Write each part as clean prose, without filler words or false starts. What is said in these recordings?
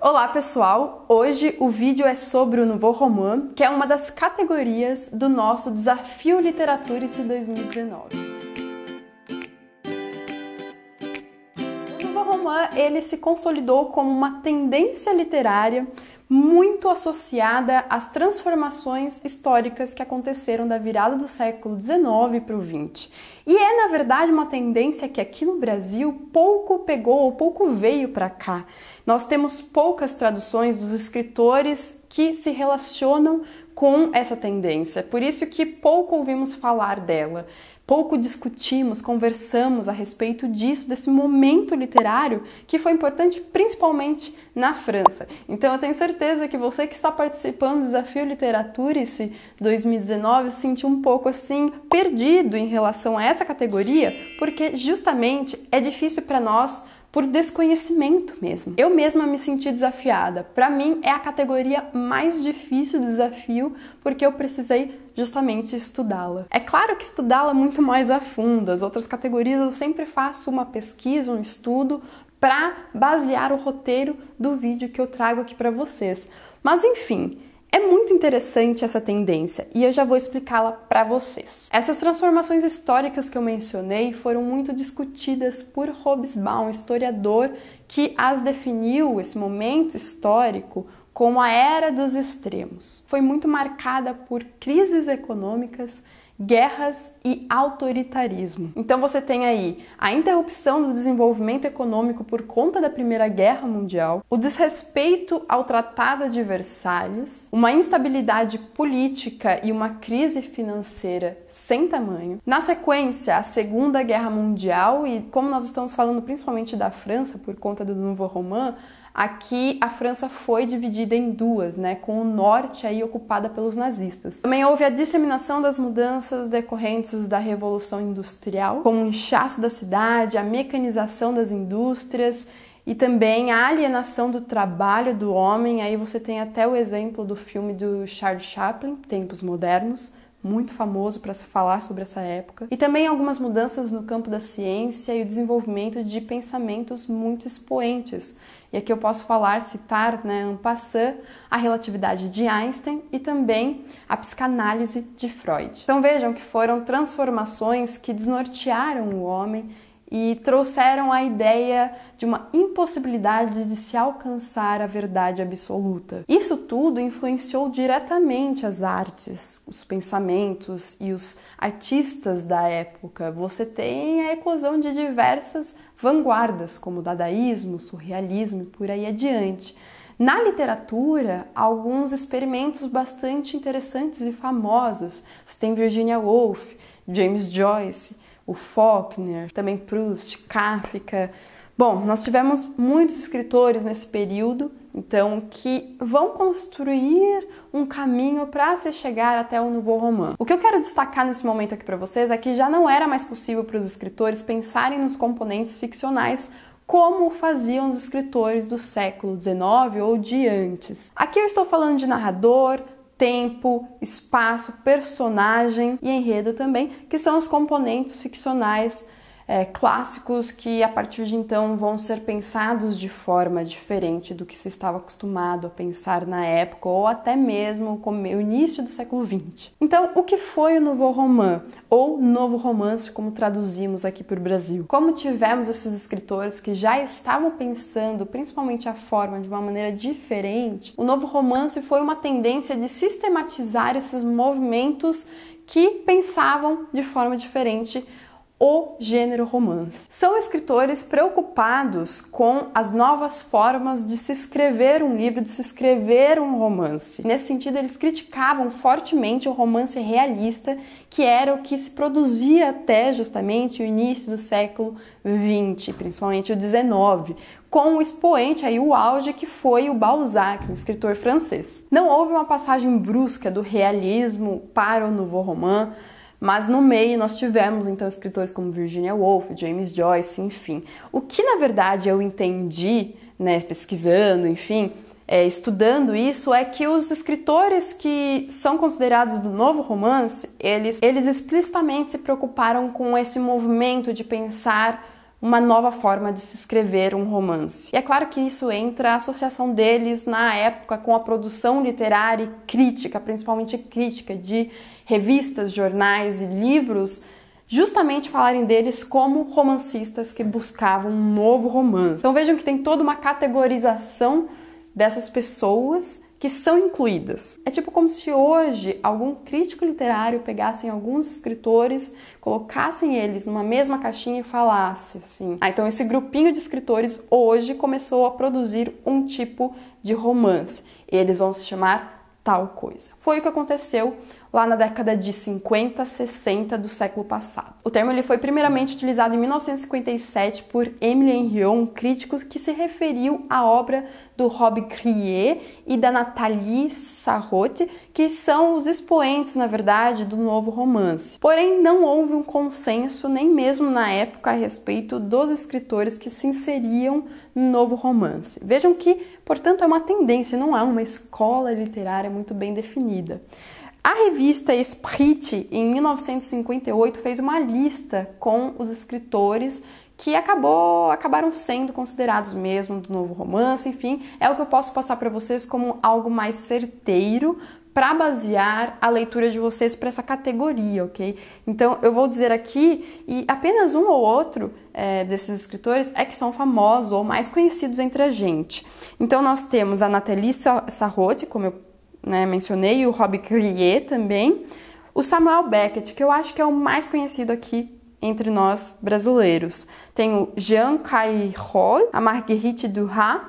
Olá pessoal, hoje o vídeo é sobre o Nouveau Roman, que é uma das categorias do nosso Desafio Literaturice 2019. O Nouveau Roman, ele se consolidou como uma tendência literária muito associada às transformações históricas que aconteceram da virada do século XIX para o XX. E é, na verdade, uma tendência que aqui no Brasil pouco pegou ou pouco veio para cá. Nós temos poucas traduções dos escritores que se relacionam com essa tendência, por isso que pouco ouvimos falar dela. Pouco discutimos, conversamos a respeito disso, desse momento literário que foi importante principalmente na França. Então eu tenho certeza que você que está participando do Desafio Literaturice 2019 se sentiu um pouco assim perdido em relação a essa categoria, porque justamente é difícil para nós por desconhecimento mesmo. Eu mesma me senti desafiada. Para mim é a categoria mais difícil do desafio porque eu precisei justamente estudá-la. É claro que estudá-la muito mais a fundo. As outras categorias eu sempre faço uma pesquisa, um estudo para basear o roteiro do vídeo que eu trago aqui para vocês. Mas enfim, é muito interessante essa tendência e eu já vou explicá-la para vocês. Essas transformações históricas que eu mencionei foram muito discutidas por Hobsbawm, historiador que as definiu, esse momento histórico, como a Era dos Extremos. Foi muito marcada por crises econômicas, guerras e autoritarismo. Então você tem aí a interrupção do desenvolvimento econômico por conta da Primeira Guerra Mundial, o desrespeito ao Tratado de Versalhes, uma instabilidade política e uma crise financeira sem tamanho. Na sequência, a Segunda Guerra Mundial e como nós estamos falando principalmente da França por conta do Nouveau Roman, aqui a França foi dividida em duas, com o norte aí ocupada pelos nazistas. Também houve a disseminação das mudanças decorrentes da Revolução Industrial, como o inchaço da cidade, a mecanização das indústrias e também a alienação do trabalho do homem. Aí você tem até o exemplo do filme do Charles Chaplin, Tempos Modernos, muito famoso para se falar sobre essa época. E também algumas mudanças no campo da ciência e o desenvolvimento de pensamentos muito expoentes. E aqui eu posso citar, en passant, a relatividade de Einstein e também a psicanálise de Freud. Então vejam que foram transformações que desnortearam o homem e trouxeram a ideia de uma impossibilidade de se alcançar a verdade absoluta. Isso tudo influenciou diretamente as artes, os pensamentos e os artistas da época. Você tem a eclosão de diversas vanguardas, como o dadaísmo, o surrealismo e por aí adiante. Na literatura, alguns experimentos bastante interessantes e famosos. Você tem Virginia Woolf, James Joyce, o Faulkner, também Proust, Kafka. Bom, nós tivemos muitos escritores nesse período, então, que vão construir um caminho para se chegar até o Nouveau Roman. O que eu quero destacar nesse momento aqui para vocês é que já não era mais possível para os escritores pensarem nos componentes ficcionais como faziam os escritores do século XIX ou de antes. Aqui eu estou falando de narrador, tempo, espaço, personagem e enredo também, que são os componentes ficcionais clássicos que a partir de então vão ser pensados de forma diferente do que se estava acostumado a pensar na época ou até mesmo como o início do século XX. Então, o que foi o Nouveau Roman ou Novo Romance, como traduzimos aqui para o Brasil? Como tivemos esses escritores que já estavam pensando principalmente a forma de uma maneira diferente, o Novo Romance foi uma tendência de sistematizar esses movimentos que pensavam de forma diferente o gênero romance. São escritores preocupados com as novas formas de se escrever um livro, de se escrever um romance. Nesse sentido, eles criticavam fortemente o romance realista, que era o que se produzia até justamente o início do século XX, principalmente o XIX, com o expoente aí, o auge, que foi o Balzac, um escritor francês. Não houve uma passagem brusca do realismo para o Nouveau Roman, mas no meio nós tivemos então escritores como Virginia Woolf, James Joyce, enfim. O que na verdade eu entendi, pesquisando, enfim, estudando isso, é que os escritores que são considerados do Novo Romance, eles explicitamente se preocuparam com esse movimento de pensar uma nova forma de se escrever um romance. E é claro que isso entra a associação deles na época com a produção literária e crítica, principalmente crítica de revistas, jornais e livros, justamente falarem deles como romancistas que buscavam um novo romance. Então vejam que tem toda uma categorização dessas pessoas que são incluídas. É tipo como se hoje algum crítico literário pegassem alguns escritores, colocassem eles numa mesma caixinha e falasse assim: então esse grupinho de escritores hoje começou a produzir um tipo de romance. Eles vão se chamar tal coisa. Foi o que aconteceu lá na década de 50, 60 do século passado. O termo ele foi primeiramente utilizado em 1957 por Émile Henriot, um crítico que se referiu à obra do Rob Grier e da Nathalie Sarraute, que são os expoentes, na verdade, do novo romance. Porém, não houve um consenso, nem mesmo na época, a respeito dos escritores que se inseriam no novo romance. Vejam que, portanto, é uma tendência, não há uma escola literária muito bem definida. A revista Esprit, em 1958, fez uma lista com os escritores que acabaram sendo considerados mesmo do novo romance. Enfim, é o que eu posso passar para vocês como algo mais certeiro para basear a leitura de vocês para essa categoria, ok? Então, eu vou dizer aqui, e apenas um ou outro desses escritores é que são famosos ou mais conhecidos entre a gente. Então, nós temos a Nathalie Sarraute, como eu mencionei, o Rob Grier também, o Samuel Beckett, que eu acho que é o mais conhecido aqui entre nós brasileiros. Tem o Jean Cayrol, a Marguerite Duras,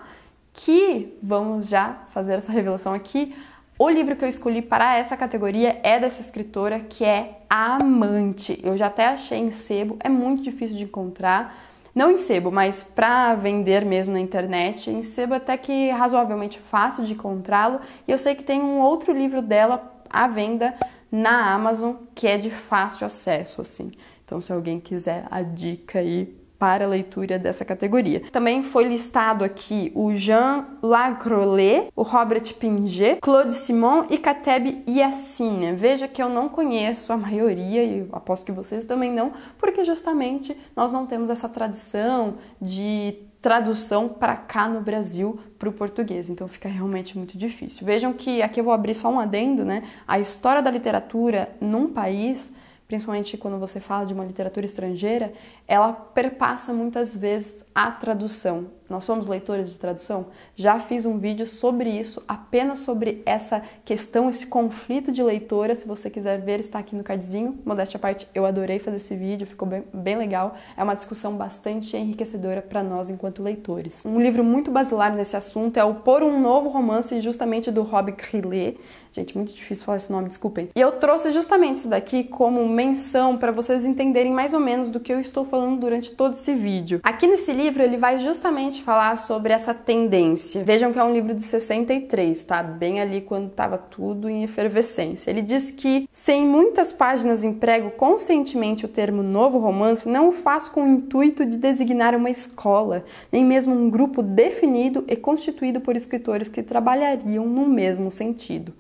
que, vamos já fazer essa revelação aqui, o livro que eu escolhi para essa categoria é dessa escritora, que é A Amante. Eu já até achei em sebo, é muito difícil de encontrar. Não em sebo, mas para vender mesmo na internet. Em sebo até que razoavelmente fácil de encontrá-lo. E eu sei que tem um outro livro dela à venda na Amazon que é de fácil acesso, assim. Então, se alguém quiser a dica aí para a leitura dessa categoria. Também foi listado aqui o Jean Lagrolet, o Robert Pinget, Claude Simon e Kateb Yassine. Veja que eu não conheço a maioria, e aposto que vocês também não, porque justamente nós não temos essa tradição de tradução para cá no Brasil para o português, então fica realmente muito difícil. Vejam que aqui eu vou abrir só um adendo, né? A história da literatura num país, principalmente quando você fala de uma literatura estrangeira, ela perpassa muitas vezes a tradução. Nós somos leitores de tradução? Já fiz um vídeo sobre isso, apenas sobre essa questão, esse conflito de leitora. Se você quiser ver, está aqui no cardzinho. Modéstia à parte, eu adorei fazer esse vídeo, ficou bem legal. É uma discussão bastante enriquecedora para nós enquanto leitores. Um livro muito basilar nesse assunto é o Por um Novo Romance, justamente do Rob Grier. Gente, muito difícil falar esse nome, desculpem. E eu trouxe justamente isso daqui como menção para vocês entenderem mais ou menos do que eu estou falando durante todo esse vídeo. Aqui nesse livro ele vai justamente falar sobre essa tendência. Vejam que é um livro de 63, tá? Bem ali quando estava tudo em efervescência. Ele diz que, se em muitas páginas emprego conscientemente o termo novo romance, não o faço com o intuito de designar uma escola, nem mesmo um grupo definido e constituído por escritores que trabalhariam no mesmo sentido.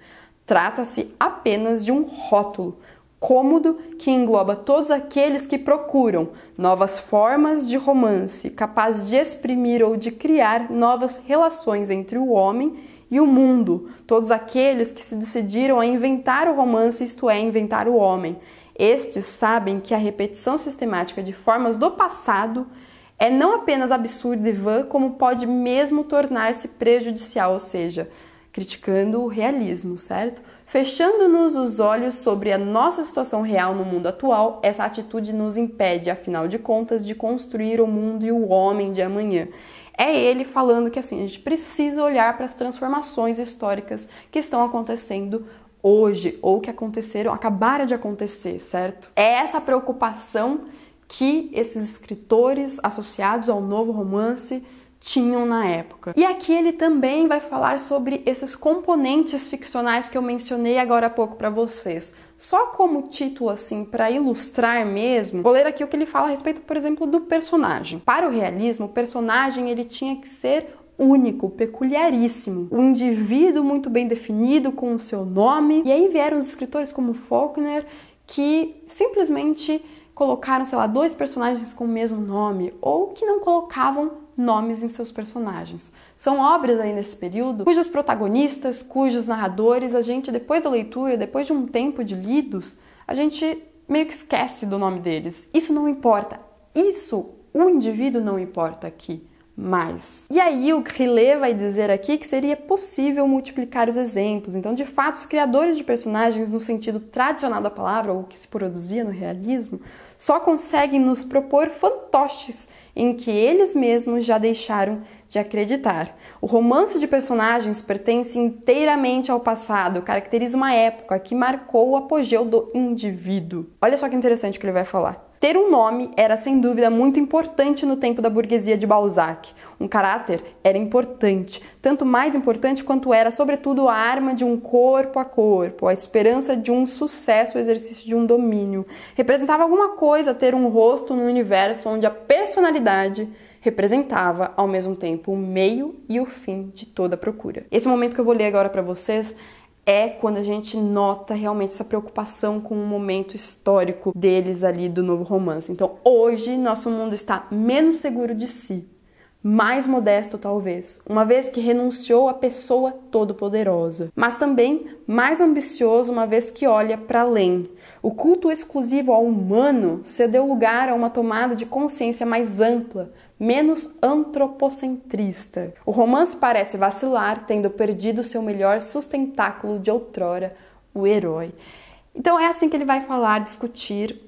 Trata-se apenas de um rótulo cômodo que engloba todos aqueles que procuram novas formas de romance, capazes de exprimir ou de criar novas relações entre o homem e o mundo, todos aqueles que se decidiram a inventar o romance, isto é, inventar o homem. Estes sabem que a repetição sistemática de formas do passado é não apenas absurda e vã, como pode mesmo tornar-se prejudicial, ou seja, criticando o realismo, certo? Fechando-nos os olhos sobre a nossa situação real no mundo atual, essa atitude nos impede, afinal de contas, de construir o mundo e o homem de amanhã. É ele falando que assim, a gente precisa olhar para as transformações históricas que estão acontecendo hoje, ou que acabaram de acontecer, certo? É essa preocupação que esses escritores associados ao novo romance tinham na época. E aqui ele também vai falar sobre esses componentes ficcionais que eu mencionei agora há pouco para vocês. Só como título, assim, para ilustrar mesmo, vou ler aqui o que ele fala a respeito, por exemplo, do personagem. Para o realismo, o personagem ele tinha que ser único, peculiaríssimo. Um indivíduo muito bem definido, com o seu nome. E aí vieram os escritores como Faulkner, que simplesmente colocaram, sei lá, 2 personagens com o mesmo nome ou que não colocavam nomes em seus personagens. São obras aí nesse período cujos protagonistas, cujos narradores, a gente, depois da leitura, depois de um tempo de lidos, a gente meio que esquece do nome deles. Isso não importa. Isso, o indivíduo não importa aqui mais. E aí o Grillet vai dizer aqui que seria possível multiplicar os exemplos. Então, de fato, os criadores de personagens no sentido tradicional da palavra, ou que se produzia no realismo, só conseguem nos propor fantoches em que eles mesmos já deixaram de acreditar. O romance de personagens pertence inteiramente ao passado, caracteriza uma época que marcou o apogeu do indivíduo. Olha só que interessante o que ele vai falar. Ter um nome era, sem dúvida, muito importante no tempo da burguesia de Balzac. Um caráter era importante, tanto mais importante quanto era, sobretudo, a arma de um corpo a corpo, a esperança de um sucesso, o exercício de um domínio. Representava alguma coisa ter um rosto no universo onde a personalidade representava, ao mesmo tempo, o meio e o fim de toda procura. Esse momento que eu vou ler agora para vocês é quando a gente nota realmente essa preocupação com o momento histórico deles ali do novo romance. Então, hoje, nosso mundo está menos seguro de si, mais modesto talvez, uma vez que renunciou à pessoa todo-poderosa, mas também mais ambicioso, uma vez que olha para além. O culto exclusivo ao humano cedeu lugar a uma tomada de consciência mais ampla, menos antropocentrista. O romance parece vacilar, tendo perdido seu melhor sustentáculo de outrora, o herói. Então é assim que ele vai falar, discutir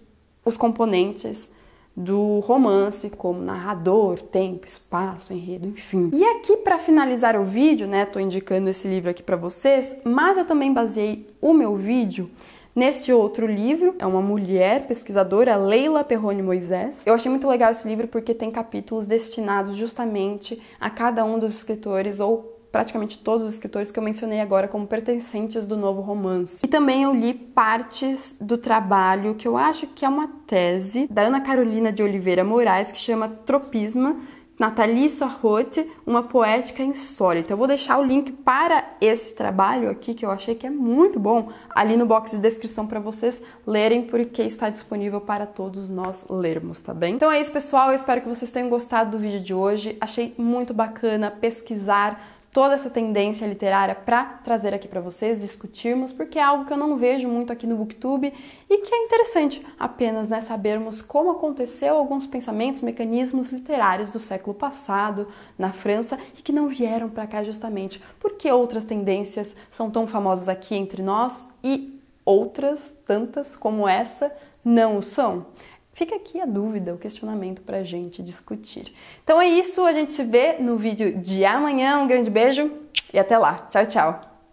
os componentes do romance, como narrador, tempo, espaço, enredo, enfim. E aqui, para finalizar o vídeo, né, tô indicando esse livro aqui para vocês, mas eu também baseei o meu vídeo nesse outro livro, é uma mulher pesquisadora, Leila Perrone Moisés. Eu achei muito legal esse livro porque tem capítulos destinados justamente a cada um dos escritores, ou praticamente todos os escritores que eu mencionei agora como pertencentes do novo romance. E também eu li partes do trabalho que eu acho que é uma tese da Ana Carolina de Oliveira Moraes, que chama Tropisma, Nathalie Sarraute, uma poética insólita. Eu vou deixar o link para esse trabalho aqui, que eu achei que é muito bom, ali no box de descrição para vocês lerem, porque está disponível para todos nós lermos, tá bem? Então é isso, pessoal. Eu espero que vocês tenham gostado do vídeo de hoje. Achei muito bacana pesquisar toda essa tendência literária para trazer aqui para vocês, discutirmos, porque é algo que eu não vejo muito aqui no Booktube e que é interessante apenas, né, sabermos como aconteceu alguns pensamentos, mecanismos literários do século passado na França e que não vieram para cá justamente porque outras tendências são tão famosas aqui entre nós e outras, tantas como essa, não o são. Fica aqui a dúvida, o questionamento pra gente discutir. Então é isso, a gente se vê no vídeo de amanhã. Um grande beijo e até lá. Tchau, tchau!